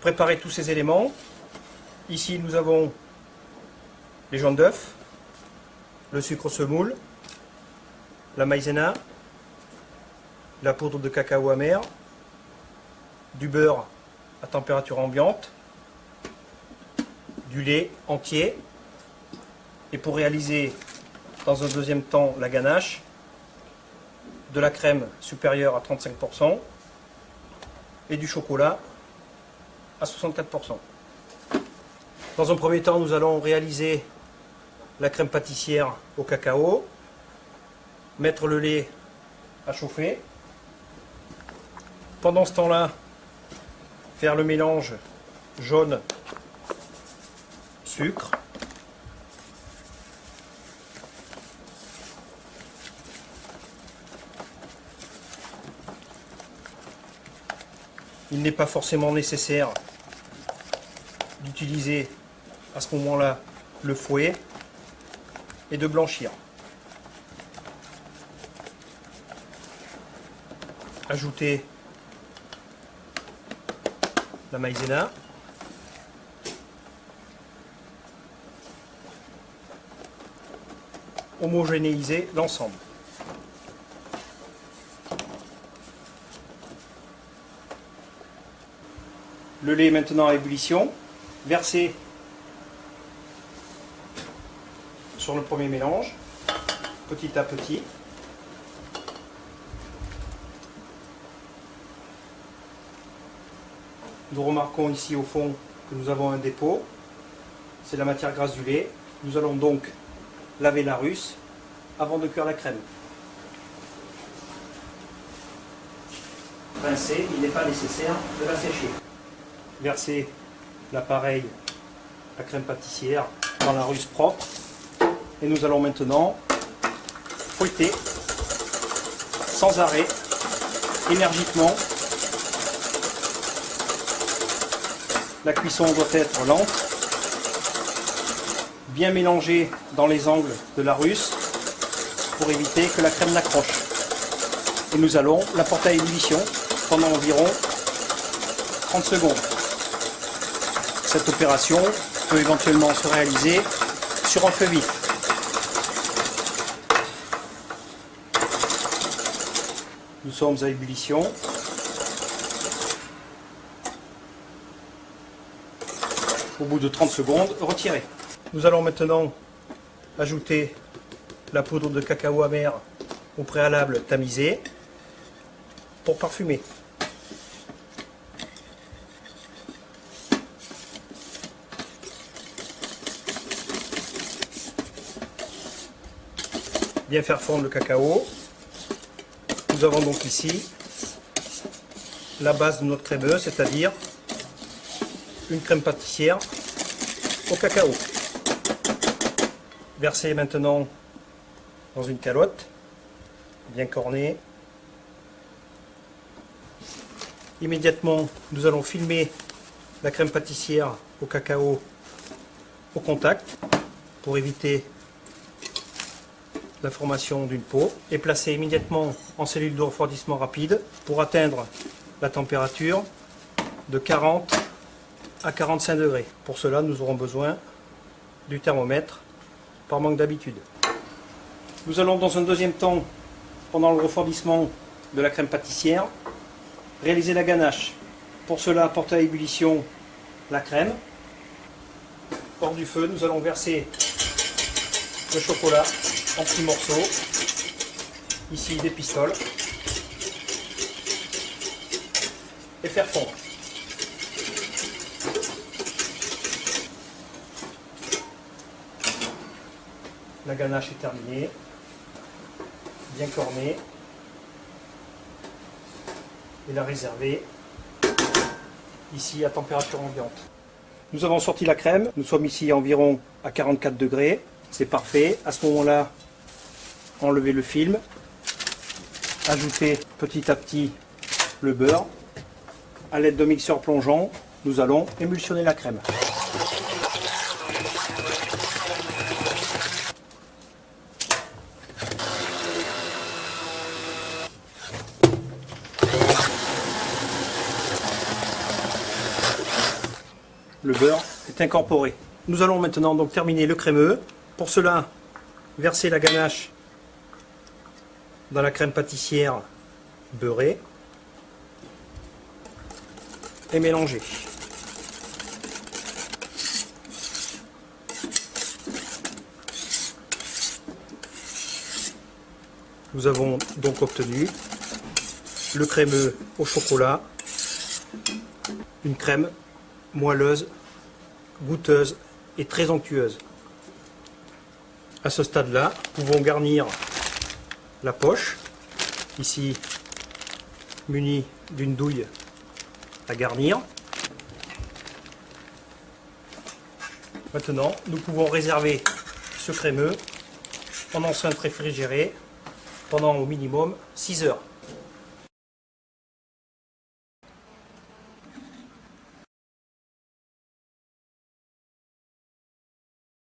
préparer tous ces éléments. Ici, nous avons les jaune d'œuf, le sucre semoule, la maïzena, la poudre de cacao amer, du beurre à température ambiante, du lait entier, et pour réaliser dans un deuxième temps la ganache, de la crème supérieure à 35% et du chocolat à 64%. Dans un premier temps, nous allons réaliser la crème pâtissière au cacao, mettre le lait à chauffer. Pendant ce temps-là, faire le mélange jaune sucre. Il n'est pas forcément nécessaire d'utiliser à ce moment-là le fouet et de blanchir. Ajouter la maïzena. Homogénéiser l'ensemble. Le lait est maintenant à ébullition. Verser sur le premier mélange, petit à petit. Nous remarquons ici au fond que nous avons un dépôt. C'est la matière grasse du lait. Nous allons donc laver la russe avant de cuire la crème. Rincer, il n'est pas nécessaire de la sécher. Verser l'appareil, la crème pâtissière, dans la russe propre. Et nous allons maintenant fouetter sans arrêt, énergiquement. La cuisson doit être lente, bien mélangée dans les angles de la russe pour éviter que la crème n'accroche. Et nous allons la porter à ébullition pendant environ 30 secondes. Cette opération peut éventuellement se réaliser sur un feu vif. Nous sommes à ébullition. Au bout de 30 secondes, retirer. Nous allons maintenant ajouter la poudre de cacao amer au préalable tamisée pour parfumer. Bien faire fondre le cacao. Nous avons donc ici la base de notre crémeuse, c'est-à-dire une crème pâtissière au cacao. Versez maintenant dans une calotte, bien cornée. Immédiatement, nous allons filmer la crème pâtissière au cacao au contact pour éviter la formation d'une peau et placer immédiatement en cellule de refroidissement rapide pour atteindre la température de 40 à 45 degrés. Pour cela, nous aurons besoin du thermomètre par manque d'habitude. Nous allons dans un deuxième temps, pendant le refroidissement de la crème pâtissière, réaliser la ganache. Pour cela, porter à ébullition la crème. Hors du feu, nous allons verser le chocolat en petits morceaux, ici des pistoles, et faire fondre. La ganache est terminée, bien cornée, et la réserver ici à température ambiante. Nous avons sorti la crème, nous sommes ici environ à 44 degrés, c'est parfait. À ce moment-là, enlevez le film, ajoutez petit à petit le beurre. À l'aide de mixeur plongeant, nous allons émulsionner la crème. le beurre est incorporé. Nous allons maintenant donc terminer le crémeux. Pour cela, verser la ganache dans la crème pâtissière beurrée et mélanger. Nous avons donc obtenu le crémeux au chocolat, une crème moelleuse, goûteuse et très onctueuse. À ce stade-là, nous pouvons garnir la poche, ici munie d'une douille à garnir. Maintenant, nous pouvons réserver ce crémeux en enceinte réfrigérée pendant au minimum 6 heures.